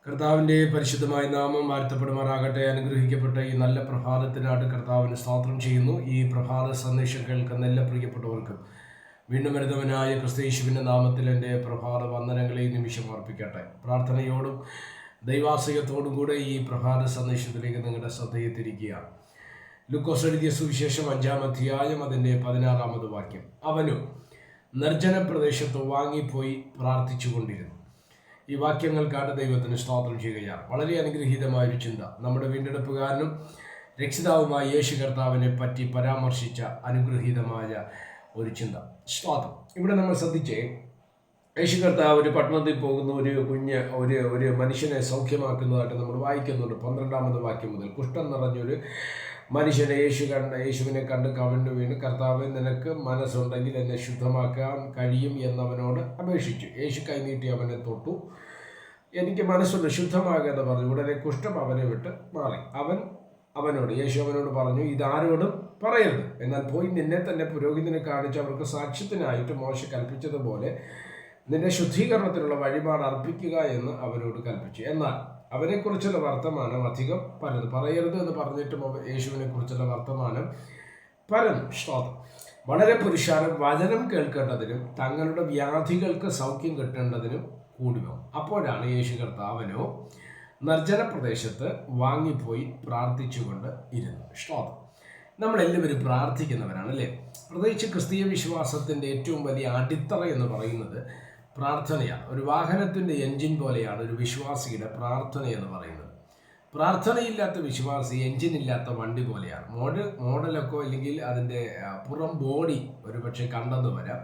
കർത്താവിൻ്റെ പരിശുദ്ധമായ നാമം വാഴ്ത്തപ്പെടുമാറാകട്ടെ. അനുഗ്രഹിക്കപ്പെട്ട ഈ നല്ല പ്രഭാതത്തിനായിട്ട് കർത്താവിന് സ്തോത്രം ചെയ്യുന്നു. ഈ പ്രഭാത സന്ദേശം കേൾക്കുന്ന എല്ലാ പ്രിയപ്പെട്ടവർക്കും വീണ്ടും വരുന്നവനായ ക്രിസ്തയേശുവിൻ്റെ നാമത്തിൽ എൻ്റെ പ്രഭാത വന്ദനങ്ങളെ ഈ നിമിഷം അർപ്പിക്കട്ടെ. പ്രാർത്ഥനയോടും ദൈവാശ്രയത്തോടും കൂടെ ഈ പ്രഭാത സന്ദേശത്തിലേക്ക് നിങ്ങളുടെ ശ്രദ്ധയെ തിരിക്കുകയാണ്. ലൂക്കോസ് എഴുതിയ സുവിശേഷം 5-ാം അധ്യായം അതിൻ്റെ 16-ാമത് വാക്യം. അവനും നിർജ്ജന പ്രദേശത്ത് വാങ്ങിപ്പോയി പ്രാർത്ഥിച്ചു കൊണ്ടിരുന്നു. ഈ വാക്യങ്ങൾക്കാണ് ദൈവത്തിന് സ്തോത്രം ചെയ്യുകയാണ്. വളരെ അനുഗ്രഹീതമായൊരു ചിന്ത. നമ്മുടെ വീണ്ടെടുപ്പുകാരനും രക്ഷിതാവുമായ യേശു കർത്താവിനെ പറ്റി പരാമർശിച്ച അനുഗ്രഹീതമായ ഒരു ചിന്ത. സ്തോത്രം. ഇവിടെ നമ്മൾ ശ്രദ്ധിച്ചേ, യേശു കർത്താവ് ഒരു പട്ടണത്തിൽ പോകുന്ന ഒരു മനുഷ്യനെ സൗഖ്യമാക്കുന്നതായിട്ട് നമ്മൾ വായിക്കുന്നുണ്ട്. 12-ാമത് വാക്യം മുതൽ കുഷ്ഠം നിറഞ്ഞൊരു മനുഷ്യനെ യേശുവിനെ കണ്ട് കവിണ്ണു വീണ്, കർത്താവ്, നിനക്ക് മനസ്സുണ്ടെങ്കിൽ എന്നെ ശുദ്ധമാക്കാൻ കഴിയും എന്നവനോട് അപേക്ഷിച്ചു. യേശു കൈനീട്ടി അവനെ തൊട്ടു. എനിക്ക് മനസ്സുണ്ട്, ശുദ്ധമാകാതെ പറഞ്ഞു. ഉടനെ കുഷ്ഠം അവനെ വിട്ട് മാറി. യേശു അവനോട് പറഞ്ഞു, ഇതാരോടും പറയരുത്, എന്നാൽ പോയി നിന്നെ തന്നെ പുരോഹിതനെ കാണിച്ച് അവർക്ക് സാക്ഷ്യത്തിനായിട്ട് മോശ കൽപ്പിച്ചതുപോലെ നിന്റെ ശുദ്ധീകരണത്തിനുള്ള വഴിപാട് അർപ്പിക്കുക എന്ന് അവനോട് കൽപ്പിച്ചു. എന്നാൽ അവനെക്കുറിച്ചുള്ള വർത്തമാനം അധികം പറയരുത് എന്ന് പറഞ്ഞിട്ടും യേശുവിനെ കുറിച്ചുള്ള വർത്തമാനം പരന്നു. സ്തോത്രം. വളരെ പുരുഷാരം വചനം കേൾക്കേണ്ടതിനും തങ്ങളുടെ വ്യാധികൾക്ക് സൗഖ്യം കിട്ടേണ്ടതിനും കൂടി വന്നു. അപ്പോഴാണ് യേശു കർത്താവനോ നിർജ്ജന പ്രദേശത്ത് വാങ്ങിപ്പോയി പ്രാർത്ഥിച്ചുകൊണ്ട് ഇരുന്നു. സ്തോത്രം. നമ്മളെല്ലാവരും പ്രാർത്ഥിക്കുന്നവരാണ്, അല്ലേ? പ്രത്യേകിച്ച് ക്രിസ്തീയ വിശ്വാസത്തിൻ്റെ ഏറ്റവും വലിയ അടിത്തറ എന്ന് പറയുന്നത് പ്രാർത്ഥനയാണ്. ഒരു വാഹനത്തിൻ്റെ എൻജിൻ പോലെയാണ് ഒരു വിശ്വാസിയുടെ പ്രാർത്ഥന എന്ന് പറയുന്നത്. പ്രാർത്ഥനയില്ലാത്ത വിശ്വാസി എൻജിനില്ലാത്ത വണ്ടി പോലെയാണ്. മോഡലൊക്കെ അല്ലെങ്കിൽ അതിൻ്റെ പുറം ബോഡി ഒരു പക്ഷേ കണ്ടെന്ന് വരാം.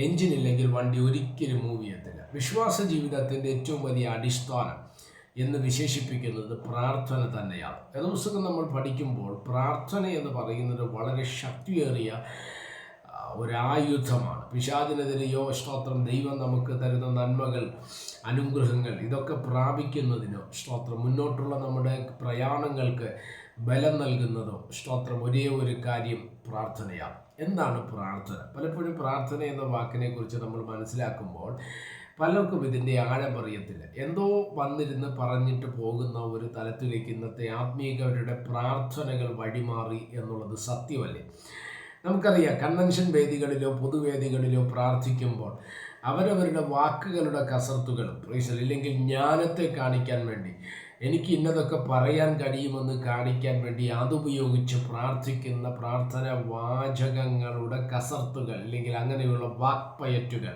എൻജിനില്ലെങ്കിൽ വണ്ടി ഒരിക്കലും മൂവ് ചെയ്യത്തില്ല. വിശ്വാസ ജീവിതത്തിൻ്റെ ഏറ്റവും വലിയ അടിസ്ഥാനം എന്ന് വിശേഷിപ്പിക്കുന്നത് പ്രാർത്ഥന തന്നെയാണ്. ഏത് നമ്മൾ പഠിക്കുമ്പോൾ പ്രാർത്ഥന എന്ന് പറയുന്നത് വളരെ ശക്തിയേറിയ ഒരായുധമാണ്. പിശാചിനെതിരെയോ സ്തോത്രം ദൈവം നമുക്ക് തരുന്ന നന്മകൾ, അനുഗ്രഹങ്ങൾ, ഇതൊക്കെ പ്രാപിക്കുന്നതിനോ സ്തോത്രം മുന്നോട്ടുള്ള നമ്മുടെ പ്രയാണങ്ങൾക്ക് ബലം നൽകുന്നതോ സ്തോത്രം ഒരേ ഒരു കാര്യം പ്രാർത്ഥനയാണ്. എന്താണ് പ്രാർത്ഥന? പലപ്പോഴും പ്രാർത്ഥന എന്ന വാക്കിനെ കുറിച്ച് നമ്മൾ മനസ്സിലാക്കുമ്പോൾ പലർക്കും ഇതിൻ്റെ ആഴം അറിയത്തില്ല. എന്തോ വന്നിരുന്ന് പറഞ്ഞിട്ട് പോകുന്ന ഒരു തലത്തിലേക്ക് ഇന്നത്തെ ആത്മീയരുടെ പ്രാർത്ഥനകൾ വഴിമാറി എന്നുള്ളത് സത്യമല്ലേ? നമുക്കറിയാം, കൺവെൻഷൻ വേദികളിലോ പൊതുവേദികളിലോ പ്രാർത്ഥിക്കുമ്പോൾ അവരവരുടെ വാക്കുകളുടെ കസർത്തുകളും ഇല്ലെങ്കിൽ ജ്ഞാനത്തെ കാണിക്കാൻ വേണ്ടി, എനിക്ക് ഇന്നതൊക്കെ പറയാൻ കഴിയുമെന്ന് കാണിക്കാൻ വേണ്ടി അതുപയോഗിച്ച് പ്രാർത്ഥിക്കുന്ന പ്രാർത്ഥന വാചകങ്ങളുടെ കസർത്തുകൾ അല്ലെങ്കിൽ അങ്ങനെയുള്ള വാക്പയറ്റുകൾ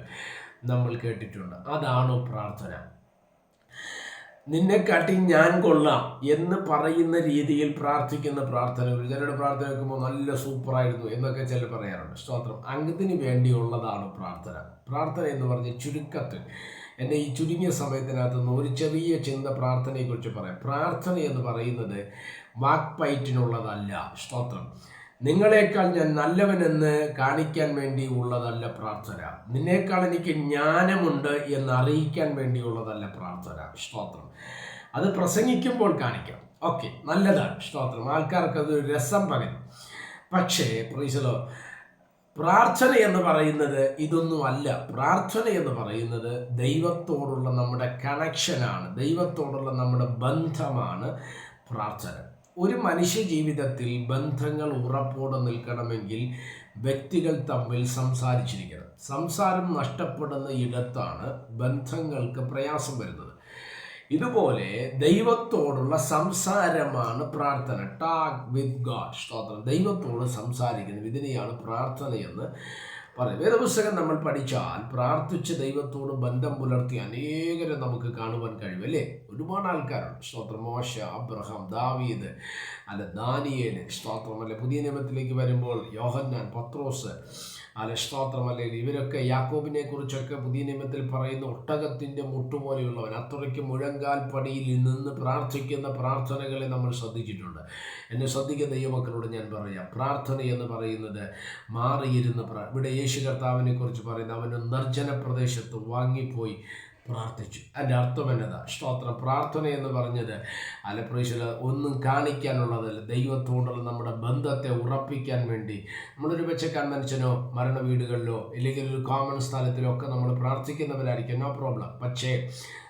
നമ്മൾ കേട്ടിട്ടുണ്ട്. അതാണോ പ്രാർത്ഥന? നിന്നെക്കാട്ടി ഞാൻ കൊള്ളാം എന്ന് പറയുന്ന രീതിയിൽ പ്രാർത്ഥിക്കുന്ന പ്രാർത്ഥനകൾ, ചിലരുടെ പ്രാർത്ഥന വെക്കുമ്പോൾ നല്ല സൂപ്പറായിരുന്നു എന്നൊക്കെ ചിലർ പറയാറുണ്ട്. സ്തോത്രം. അങ്ങത്തിന് വേണ്ടിയുള്ളതാണ് പ്രാർത്ഥന. പ്രാർത്ഥന എന്ന് പറഞ്ഞ ചുരുക്കത്തിൽ എന്നെ ഈ ചുരുങ്ങിയ സമയത്തിനകത്ത് നിന്ന് ഒരു ചെറിയ ചിന്ത പ്രാർത്ഥനയെക്കുറിച്ച് പറയാം. പ്രാർത്ഥന എന്ന് പറയുന്നത് വാക്പയറ്റിനുള്ളതല്ല. സ്തോത്രം. നിങ്ങളെക്കാൾ ഞാൻ നല്ലവനെന്ന് കാണിക്കാൻ വേണ്ടി ഉള്ളതല്ല പ്രാർത്ഥന. നിന്നേക്കാൾ എനിക്ക് ജ്ഞാനമുണ്ട് എന്ന് അറിയിക്കാൻ വേണ്ടിയുള്ളതല്ല പ്രാർത്ഥന. സ്തോത്രം. അത് പ്രസംഗിക്കുമ്പോൾ കാണിക്കാം, ഓക്കെ, നല്ലതാണ്. സ്തോത്രം. ആൾക്കാർക്ക് അത് രസം പകരും. പക്ഷേ പ്രൈസലോ, പ്രാർത്ഥന എന്ന് പറയുന്നത് ഇതൊന്നും അല്ല. പ്രാർത്ഥന എന്ന് പറയുന്നത് ദൈവത്തോടുള്ള നമ്മുടെ കണക്ഷനാണ്, ദൈവത്തോടുള്ള നമ്മുടെ ബന്ധമാണ് പ്രാർത്ഥന. ഒരു മനുഷ്യ ജീവിതത്തിൽ ബന്ധങ്ങൾ ഉറപ്പോടെ നിൽക്കണമെങ്കിൽ വ്യക്തികൾ തമ്മിൽ സംസാരിച്ചിരിക്കണം. സംസാരം നഷ്ടപ്പെടുന്ന ഇടത്താണ് ബന്ധങ്ങൾക്ക് പ്രയാസം വരുന്നത്. ഇതുപോലെ ദൈവത്തോടുള്ള സംസാരമാണ് പ്രാർത്ഥന. Talk with God. സ്തോത്രം. ദൈവത്തോട് സംസാരിക്കുന്നത്, ഇതിനെയാണ് പ്രാർത്ഥനയെന്ന് പറയും. വേദപുസ്തകം നമ്മൾ പഠിച്ചാൽ പ്രാർത്ഥിച്ച് ദൈവത്തോട് ബന്ധം പുലർത്തിയ അനേകരെ നമുക്ക് കാണുവാൻ കഴിയും, അല്ലേ? ഒരുപാട് ആൾക്കാരുണ്ട്. സ്തോത്രം. മോശ, അബ്രഹാം, ദാവീദ്, ദാനിയേൽ, സ്തോത്രം. പുതിയ നിയമത്തിലേക്ക് വരുമ്പോൾ യോഹന്നാൻ, പത്രോസ്, സ്തോത്രം. ഇവരൊക്കെ യാക്കോബിനെ കുറിച്ചൊക്കെ പുതിയ നിയമത്തിൽ പറയുന്ന ഒട്ടകത്തിൻ്റെ മുട്ടുപോലെയുള്ളവൻ, അത്രയ്ക്ക് മുഴങ്കാൽ പടിയിൽ നിന്ന് പ്രാർത്ഥിക്കുന്ന പ്രാർത്ഥനകളെ നമ്മൾ ശ്രദ്ധിച്ചിട്ടുണ്ട്. എന്നെ ശ്രദ്ധിക്കുന്ന ദൈവമക്കളോട് ഞാൻ പറയാം, പ്രാർത്ഥന എന്ന് പറയുന്നത് മാറിയിരുന്ന് ഇവിടെ യേശു കർത്താവിനെ കുറിച്ച് പറയുന്നത് അവന് നിർജ്ജന പ്രദേശത്ത് വാങ്ങിപ്പോയി പ്രാർത്ഥിച്ചു. അതിൻ്റെ അർത്ഥം എന്നതാ? സ്തോത്രം. പ്രാർത്ഥന എന്ന് പറഞ്ഞത് പ്രൈസല ഒന്നും കാണിക്കാനുള്ളതല്ല, ദൈവത്തോടുള്ള നമ്മുടെ ബന്ധത്തെ ഉറപ്പിക്കാൻ വേണ്ടി. നമ്മളൊരു വെച്ച കൺവെൻഷനോ മരണ വീടുകളിലോ ഇല്ലെങ്കിൽ ഒരു കോമൺ സ്ഥലത്തിലോ ഒക്കെ നമ്മൾ പ്രാർത്ഥിക്കുന്നവരായിരിക്കും, നോ പ്രോബ്ലം. പക്ഷേ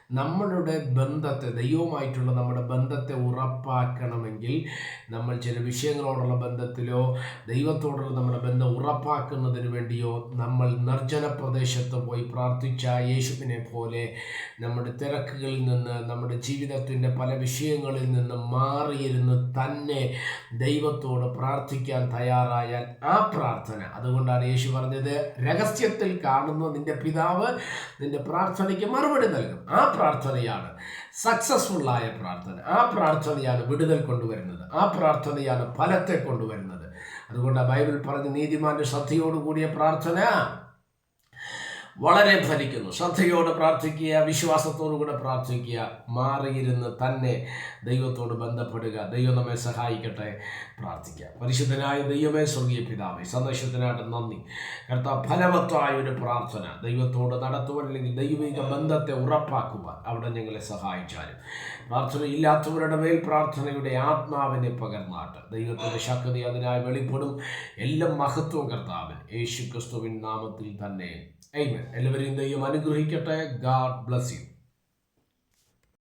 നമ്മളുടെ ബന്ധത്തെ, ദൈവവുമായിട്ടുള്ള നമ്മുടെ ബന്ധത്തെ ഉറപ്പാക്കണമെങ്കിൽ നമ്മൾ ചില വിഷയങ്ങളോടുള്ള ബന്ധത്തിലോ ദൈവത്തോടുള്ള നമ്മുടെ ബന്ധം ഉറപ്പാക്കുന്നതിന് വേണ്ടിയോ നമ്മൾ നിർജ്ജന പ്രദേശത്ത് പോയി പ്രാർത്ഥിച്ച യേശുവിനെ പോലെ നമ്മുടെ തിരക്കുകളിൽ നിന്ന്, നമ്മുടെ ജീവിതത്തിൻ്റെ പല വിഷയങ്ങളിൽ നിന്ന് മാറിയിരുന്ന് തന്നെ ദൈവത്തോട് പ്രാർത്ഥിക്കാൻ തയ്യാറായാൽ ആ പ്രാർത്ഥന, അതുകൊണ്ടാണ് യേശു പറഞ്ഞത്, രഹസ്യത്തിൽ കാണുന്ന നിന്റെ പിതാവ് നിന്റെ പ്രാർത്ഥനയ്ക്ക് മറുപടി നൽകും. ആ പ്രാർത്ഥനയാണ് സക്സസ്ഫുള്ളായ പ്രാർത്ഥന. ആ പ്രാർത്ഥനയാണ് വിടുതൽ കൊണ്ടുവരുന്നത്. ആ പ്രാർത്ഥനയാണ് ഫലത്തെ കൊണ്ടുവരുന്നത്. അതുകൊണ്ട് ബൈബിൾ പറഞ്ഞ നീതിമാന്റെ ശ്രദ്ധയോടുകൂടിയ പ്രാർത്ഥന വളരെ ഫലിക്കുന്നു. ശ്രദ്ധയോടെ പ്രാർത്ഥിക്കുക, വിശ്വാസത്തോടുകൂടെ പ്രാർത്ഥിക്കുക, മാറിയിരുന്ന് തന്നെ ദൈവത്തോട് ബന്ധപ്പെടുക. ദൈവം നമ്മെ സഹായിക്കട്ടെ. പ്രാർത്ഥിക്കുക. പരിശുദ്ധനായ ദൈവമേ, സ്വർഗീയ പിതാവേ, സന്ദേശത്തിനായിട്ട് നന്ദി. കർത്താവ്, ഫലവത്തായ ഒരു പ്രാർത്ഥന ദൈവത്തോട് നടത്തുവാൻ, അല്ലെങ്കിൽ ദൈവിക ബന്ധത്തെ ഉറപ്പാക്കുവാൻ അവിടെ ഞങ്ങളെ സഹായിച്ചാലും, പ്രാർത്ഥനയില്ലാത്തവരുടെ മേൽ പ്രാർത്ഥനയുടെ ആത്മാവിനെ പകർന്നാട്ട് ദൈവത്തിൻ്റെ ശക്തി അതിനായി വെളിപ്പെടും. എല്ലാം മഹത്വം കർത്താവിൻ യേശു ക്രിസ്തുവിൻ നാമത്തിൽ തന്നെ. ആമേൻ. എല്ലാവരെയും ദൈവം അനുഗ്രഹിക്കട്ടെ. God bless you.